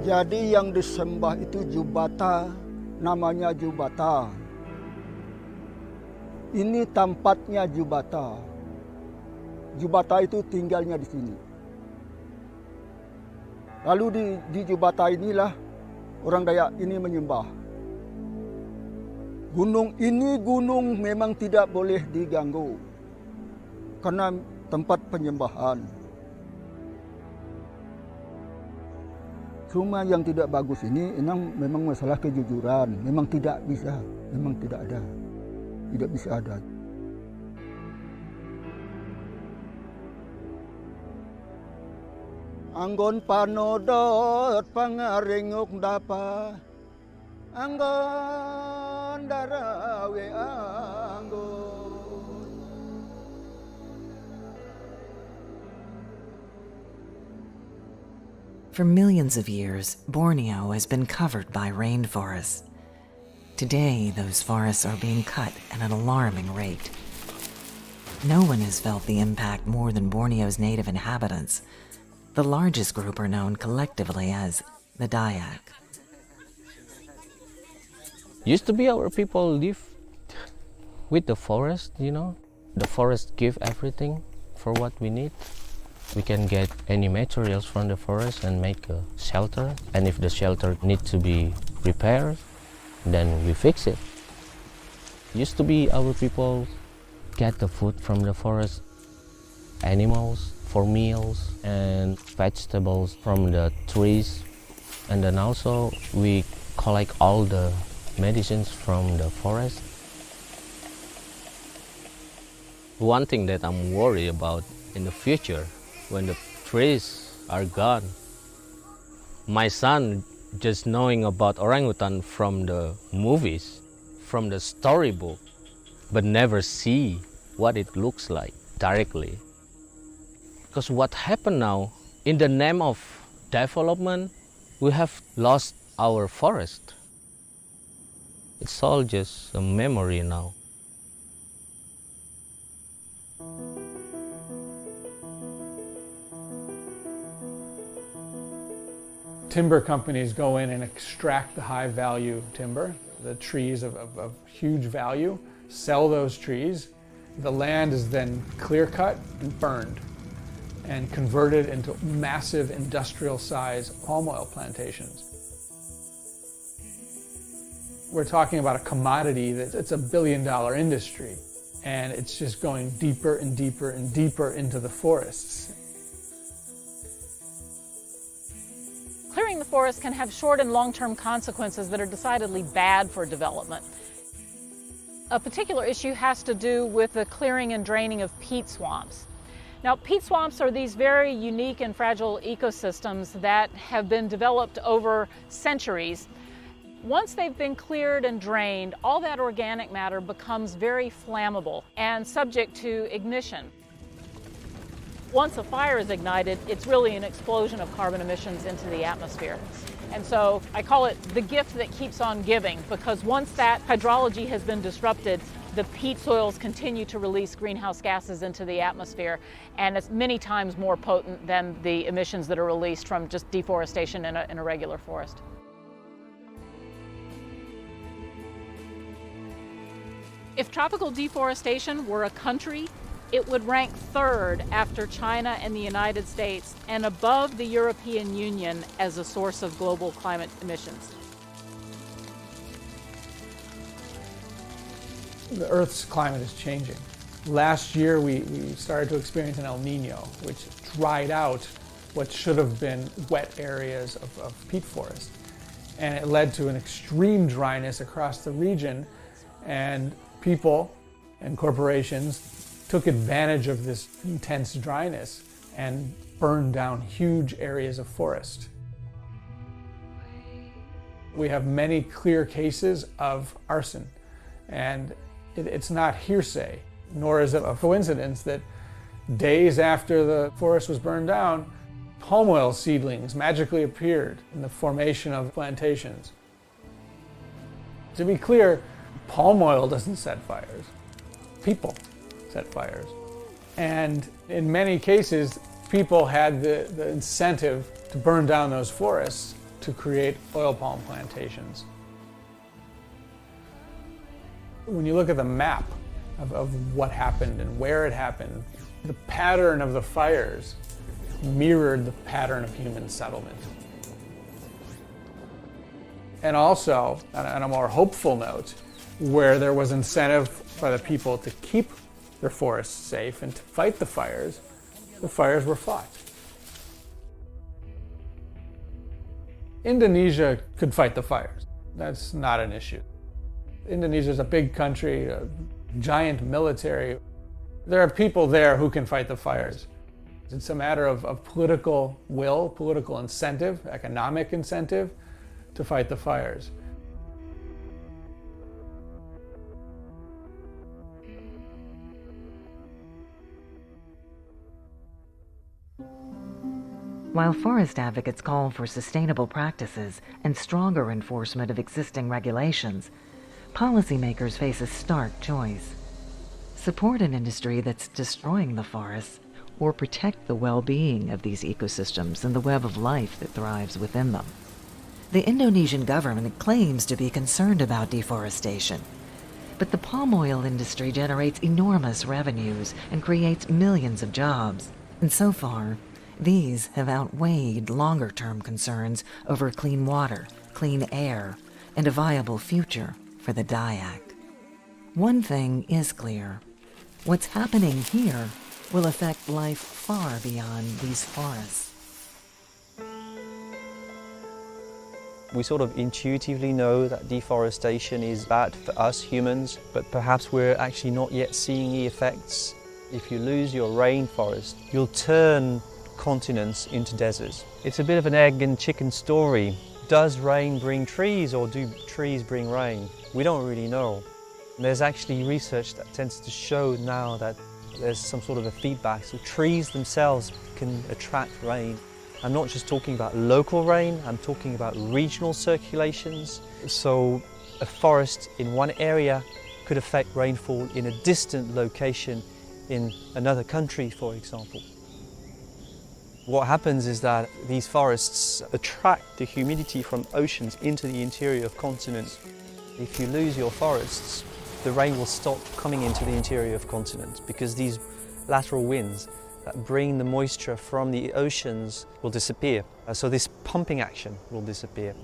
Jadi yang disembah itu jubata, namanya jubata. Ini tempatnya jubata. Jubata itu tinggalnya di sini. Lalu di jubata inilah orang Dayak ini menyembah. Gunung ini memang tidak boleh diganggu karena tempat penyembahan. Cuma yang tidak bagus ini memang masalah kejujuran. Memang tidak bisa, memang tidak ada. Tidak bisa ada. Anggon panodot pangarengok dapa. Anggon darawe anggon. For millions of years, Borneo has been covered by rainforests. Today, those forests are being cut at an alarming rate. No one has felt the impact more than Borneo's native inhabitants. The largest group are known collectively as the Dayak. Used to be our people live with the forest, you know. The forest give everything for what we need. We can get any materials from the forest and make a shelter. And if the shelter needs to be repaired, then we fix it. Used to be our people get the food from the forest, animals for meals and vegetables from the trees. And then also we collect all the medicines from the forest. One thing that I'm worried about in the future, when the trees are gone, my son just knowing about orangutan from the movies, from the storybook, but never see what it looks like directly. Because what happened now, in the name of development, we have lost our forest. It's all just a memory now. Timber companies go in and extract the high value timber, the trees of huge value, sell those trees. The land is then clear cut and burned and converted into massive industrial size palm oil plantations. We're talking about a commodity it's $1 billion industry, and it's just going deeper and deeper and deeper into the forests. Clearing the forest can have short and long-term consequences that are decidedly bad for development. A particular issue has to do with the clearing and draining of peat swamps. Now, peat swamps are these very unique and fragile ecosystems that have been developed over centuries. Once they've been cleared and drained, all that organic matter becomes very flammable and subject to ignition. Once a fire is ignited, it's really an explosion of carbon emissions into the atmosphere. And so I call it the gift that keeps on giving, because once that hydrology has been disrupted, the peat soils continue to release greenhouse gases into the atmosphere, and it's many times more potent than the emissions that are released from just deforestation in a regular forest. If tropical deforestation were a country, it would rank third after China and the United States and above the European Union as a source of global climate emissions. The Earth's climate is changing. Last year we started to experience an El Nino, which dried out what should have been wet areas of peat forest. And it led to an extreme dryness across the region, and people and corporations took advantage of this intense dryness and burned down huge areas of forest. We have many clear cases of arson, and it's not hearsay, nor is it a coincidence that days after the forest was burned down, palm oil seedlings magically appeared in the formation of plantations. To be clear, palm oil doesn't set fires. People set fires. And in many cases, people had the incentive to burn down those forests to create oil palm plantations. When you look at the map of what happened and where it happened, the pattern of the fires mirrored the pattern of human settlement. And also, on a more hopeful note, where there was incentive by the people to keep their forests safe and to fight the fires were fought. Indonesia could fight the fires. That's not an issue. Indonesia is a big country, a giant military. There are people there who can fight the fires. It's a matter of political will, political incentive, economic incentive to fight the fires. While forest advocates call for sustainable practices and stronger enforcement of existing regulations, policymakers face a stark choice. Support an industry that's destroying the forests, or protect the well-being of these ecosystems and the web of life that thrives within them. The Indonesian government claims to be concerned about deforestation, but the palm oil industry generates enormous revenues and creates millions of jobs. And so far, these have outweighed longer-term concerns over clean water, clean air, and a viable future for the Dayak. One thing is clear. What's happening here will affect life far beyond these forests. We sort of intuitively know that deforestation is bad for us humans, but perhaps we're actually not yet seeing the effects. If you lose your rainforest, you'll turn continents into deserts. It's a bit of an egg and chicken story. Does rain bring trees, or do trees bring rain? We don't really know. There's actually research that tends to show now that there's some sort of a feedback. So trees themselves can attract rain. I'm not just talking about local rain, I'm talking about regional circulations. So a forest in one area could affect rainfall in a distant location in another country, for example. What happens is that these forests attract the humidity from oceans into the interior of continents. If you lose your forests, the rain will stop coming into the interior of continents because these lateral winds that bring the moisture from the oceans will disappear. So this pumping action will disappear.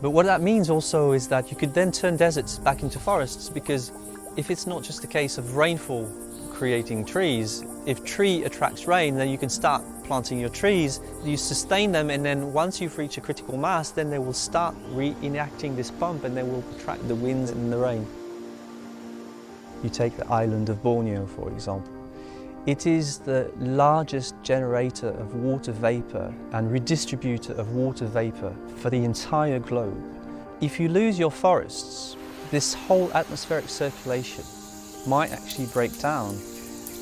But what that means also is that you could then turn deserts back into forests, because if it's not just a case of rainfall creating trees, if tree attracts rain, then you can start planting your trees, you sustain them, and then once you've reached a critical mass, then they will start reenacting this pump and they will attract the winds and the rain. You take the island of Borneo, for example. It is the largest generator of water vapor and redistributor of water vapor for the entire globe. If you lose your forests, this whole atmospheric circulation might actually break down.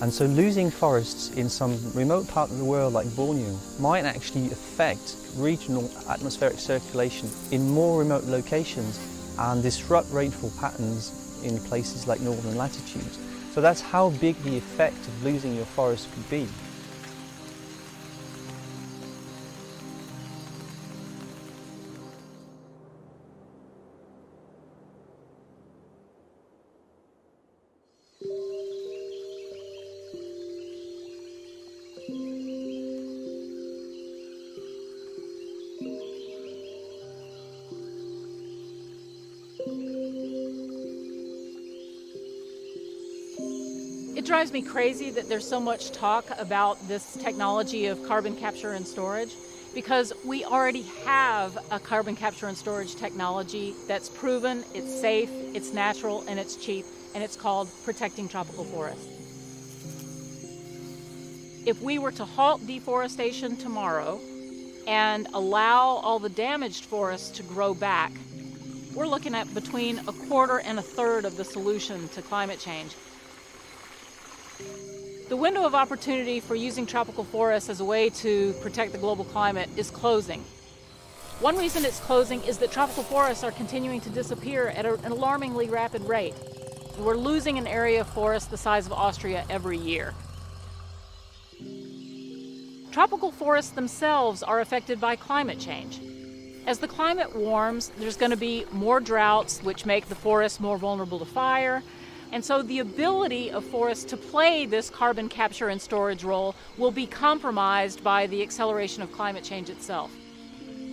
And so losing forests in some remote part of the world like Borneo might actually affect regional atmospheric circulation in more remote locations and disrupt rainfall patterns in places like northern latitudes. So that's how big the effect of losing your forest could be. It drives me crazy that there's so much talk about this technology of carbon capture and storage, because we already have a carbon capture and storage technology that's proven, it's safe, it's natural, and it's cheap, and it's called protecting tropical forests. If we were to halt deforestation tomorrow and allow all the damaged forests to grow back, we're looking at between a quarter and a third of the solution to climate change. The window of opportunity for using tropical forests as a way to protect the global climate is closing. One reason it's closing is that tropical forests are continuing to disappear at an alarmingly rapid rate. We're losing an area of forest the size of Austria every year. Tropical forests themselves are affected by climate change. As the climate warms, there's going to be more droughts, which make the forests more vulnerable to fire. And so the ability of forests to play this carbon capture and storage role will be compromised by the acceleration of climate change itself.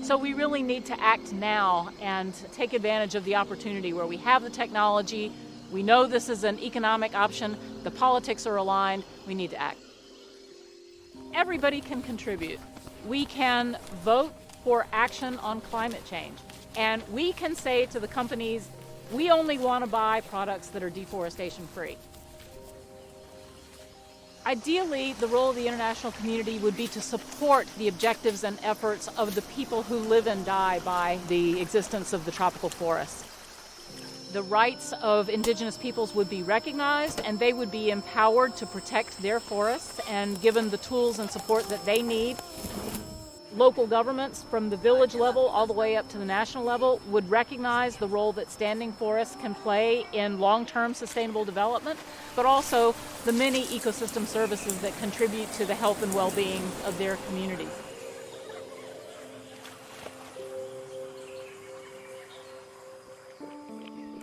So we really need to act now and take advantage of the opportunity where we have the technology, we know this is an economic option, the politics are aligned, we need to act. Everybody can contribute. We can vote for action on climate change. And we can say to the companies, we only want to buy products that are deforestation free. Ideally, the role of the international community would be to support the objectives and efforts of the people who live and die by the existence of the tropical forests. The rights of indigenous peoples would be recognized and they would be empowered to protect their forests and given the tools and support that they need. Local governments from the village level all the way up to the national level would recognize the role that standing forests can play in long-term sustainable development, but also the many ecosystem services that contribute to the health and well-being of their communities.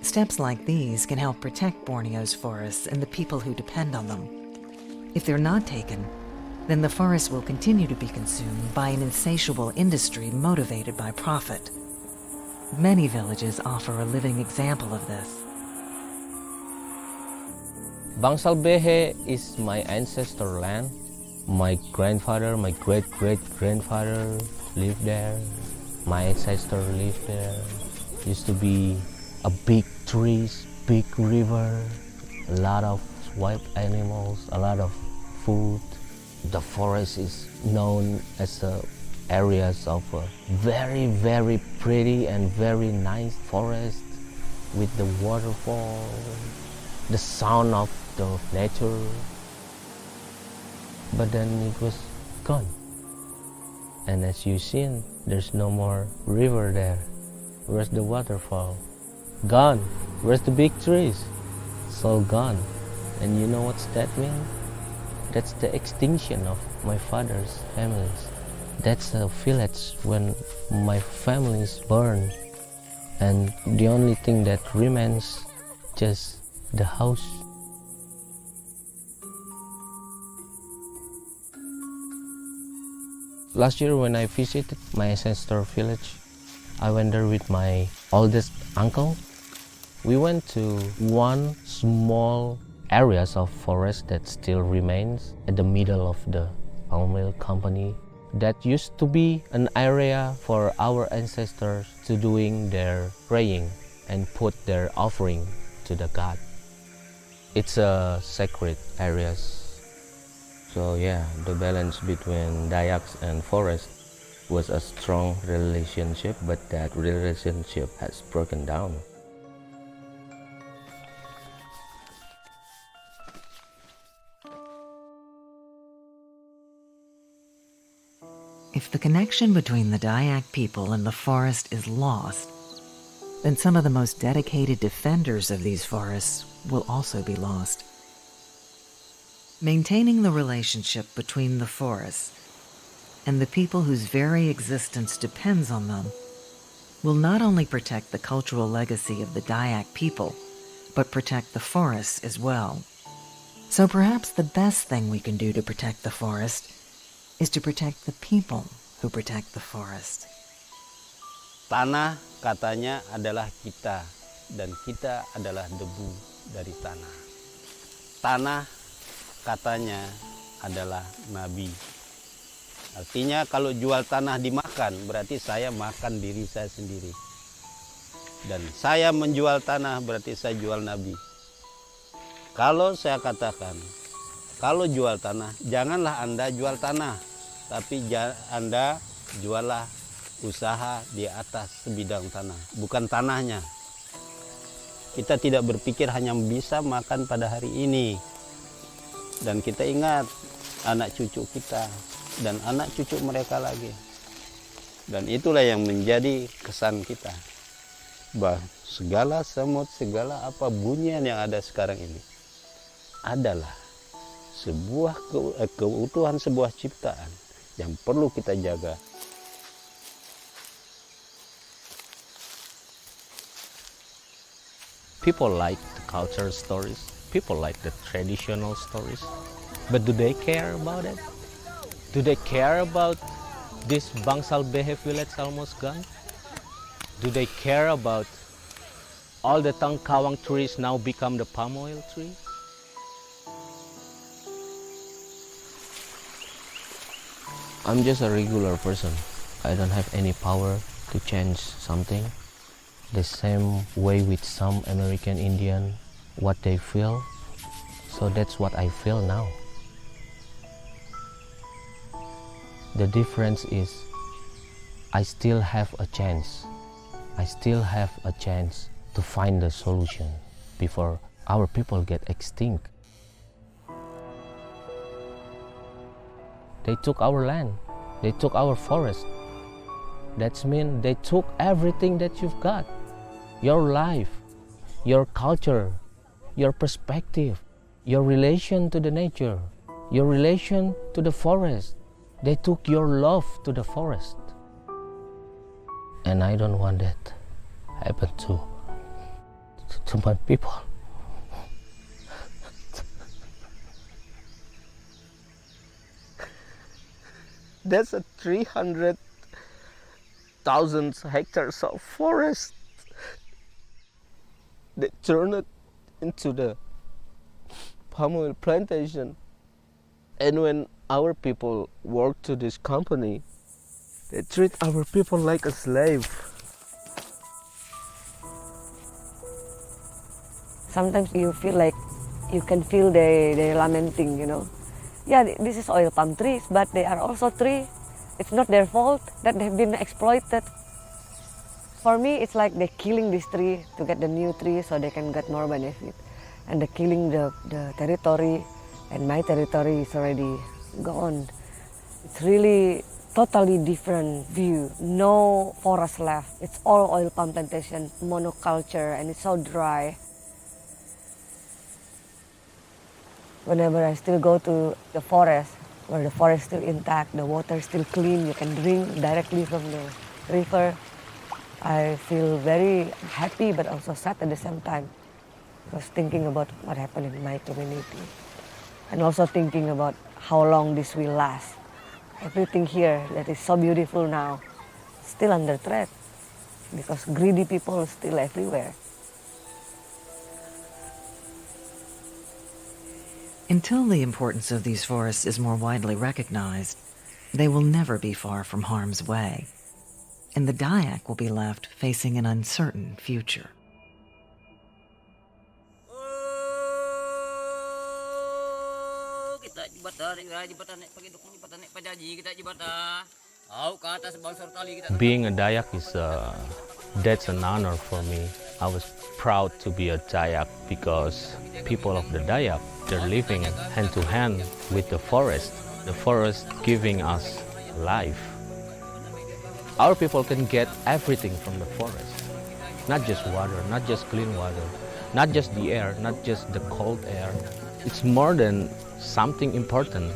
Steps like these can help protect Borneo's forests and the people who depend on them. If they're not taken, then the forests will continue to be consumed by an insatiable industry motivated by profit. Many villages offer a living example of this. Bangsal Behe is my ancestor land. My grandfather, my great-great-grandfather lived there. My ancestor lived there. Used to be a big trees, big river, a lot of wild animals, a lot of food. The forest is known as areas of a very, very pretty and very nice forest with the waterfall, the sound of the nature. But then it was gone. And as you've seen, there's no more river there. Where's the waterfall? Gone. Where's the big trees? It's all gone. And you know what's that mean? That's the extinction of my father's families. That's a village when my family is burned. And the only thing that remains just the house. Last year when I visited my ancestor village, I went there with my oldest uncle. We went to one small areas of forest that still remains at the middle of the palm oil company. That used to be an area for our ancestors to doing their praying and put their offering to the god. It's a sacred areas. So yeah, the balance between Dayaks and forest was a strong relationship, but that relationship has broken down. If the connection between the Dayak people and the forest is lost, then some of the most dedicated defenders of these forests will also be lost. Maintaining the relationship between the forests and the people whose very existence depends on them will not only protect the cultural legacy of the Dayak people, but protect the forests as well. So perhaps the best thing we can do to protect the forest is to protect the people who protect the forest. Tanah katanya adalah kita dan kita adalah debu dari tanah. Tanah katanya adalah nabi. Artinya kalau jual tanah dimakan berarti saya makan diri saya sendiri. Dan saya menjual tanah berarti saya jual nabi. Kalau saya katakan, kalau jual tanah, janganlah Anda jual tanah, tapi Anda jualah usaha di atas sebidang tanah, bukan tanahnya. Kita tidak berpikir hanya bisa makan pada hari ini. Dan kita ingat anak cucu kita dan anak cucu mereka lagi. Dan itulah yang menjadi kesan kita. Bahwa segala semut, segala apa bunyian yang ada sekarang ini adalah sebuah keutuhan sebuah ciptaan yang perlu kita jaga. People like the cultural stories. People like the traditional stories. But do they care about it? Do they care about this Bangsal Behe village almost gone? Do they care about all the Tangkawang trees now become the palm oil tree? I'm just a regular person. I don't have any power to change something. The same way with some American Indian, what they feel. So that's what I feel now. The difference is I still have a chance. I still have a chance to find the solution before our people get extinct. They took our land. They took our forest. That means they took everything that you've got. Your life, your culture, your perspective, your relation to the nature, your relation to the forest. They took your love to the forest. And I don't want that happen to my people. That's a 300,000 hectares of forest. They turned it into the palm oil plantation. And when our people work to this company, they treat our people like a slave. Sometimes you feel like you can feel they lamenting, you know. Yeah, this is oil palm trees, but they are also trees. It's not their fault that they've been exploited. For me, it's like they're killing this tree to get the new tree so they can get more benefit. And they're killing the territory, and my territory is already gone. It's really totally different view. No forest left. It's all oil palm plantation, monoculture, and it's so dry. Whenever I still go to the forest, where the forest is still intact, the water is still clean, you can drink directly from the river, I feel very happy but also sad at the same time. Because thinking about what happened in my community. And also thinking about how long this will last. Everything here that is so beautiful now, still under threat. Because greedy people are still everywhere. Until the importance of these forests is more widely recognized, they will never be far from harm's way, and the Dayak will be left facing an uncertain future. Being a Dayak that's an honor for me. I was proud to be a Dayak because people of the Dayak, they're living hand to hand with the forest giving us life. Our people can get everything from the forest, not just water, not just clean water, not just the air, not just the cold air. It's more than something important.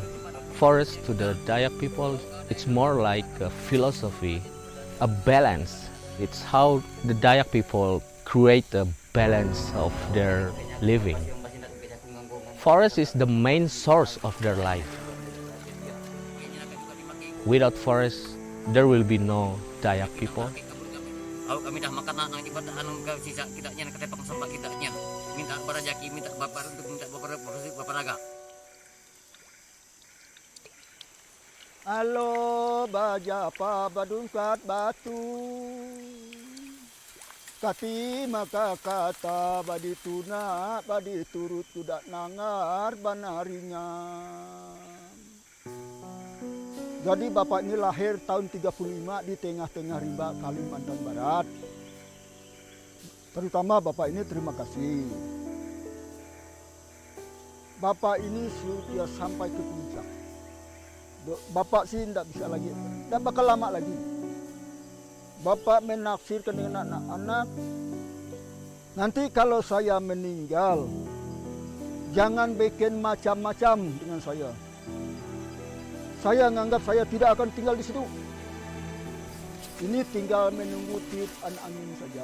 Forest to the Dayak people, it's more like a philosophy, a balance. It's how the Dayak people create a balance of their living. Forest is the main source of their life. Without forest, there will be no Dayak people. Kami dah makan nak ibadah anu ke sisa kitanya nak ketepang sembah kitanya. Minta berajaki, minta bapak untuk minta bapak raga. Alo baja apa badungkat batu Kati maka kata badi tuna badi turut kudak nangar banarinya. Jadi bapak ini lahir tahun 35 di tengah-tengah rimba Kalimantan Barat. Terutama bapak ini terima kasih. Bapak ini sudah sampai ke puncak. Bapak sih tidak bisa lagi, tidak bakal lama lagi. Bapak menaksirkan dengan anak-anak, nanti kalau saya meninggal, jangan bikin macam-macam dengan saya. Saya menganggap saya tidak akan tinggal di situ. Ini tinggal menunggu tiupan angin saja.